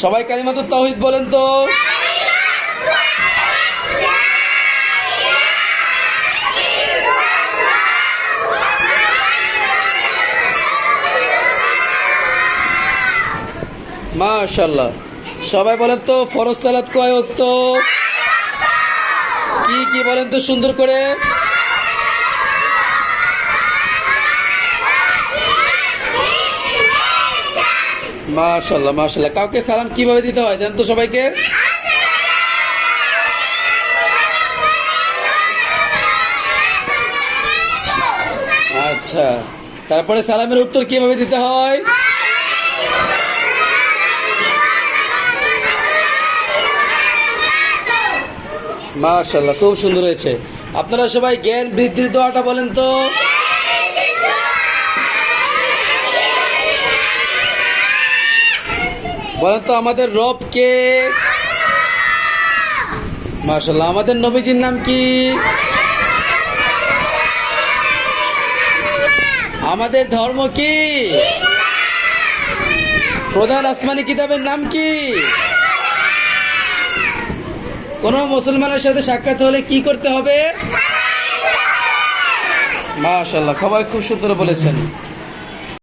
সবাই কালিমাতুত তাওহীদ বলেন তো। মাশাআল্লাহ। সবাই বলেন তো ফরজ সালাত কয় ওয়াক্ত? কি কি বলেন তো সুন্দর করে। মাশাআল্লাহ মাশাআল্লাহ। কাউকে সালাম কিভাবে দিতে হয় জানেন তো সবাইকে? আচ্ছা, তারপরে সালামের উত্তর কিভাবে দিতে হয়? মাশাআল্লাহ, খুব সুন্দর হয়েছে। আপনারা সবাই জ্ঞান বৃদ্ধির দোয়াটা বলেন তো। বলেন তো আমাদের রব কে? মাশাআল্লাহ। আমাদের নবীজির নাম কি? আমাদের ধর্ম কি? প্রধান আসমানি কিতাবের নাম কি? কোন মুসলমানের সাথে সাক্ষাৎ হলে কি করতে হবে? মাশাআল্লাহ, সবাই খুব সুন্দর বলেছেন।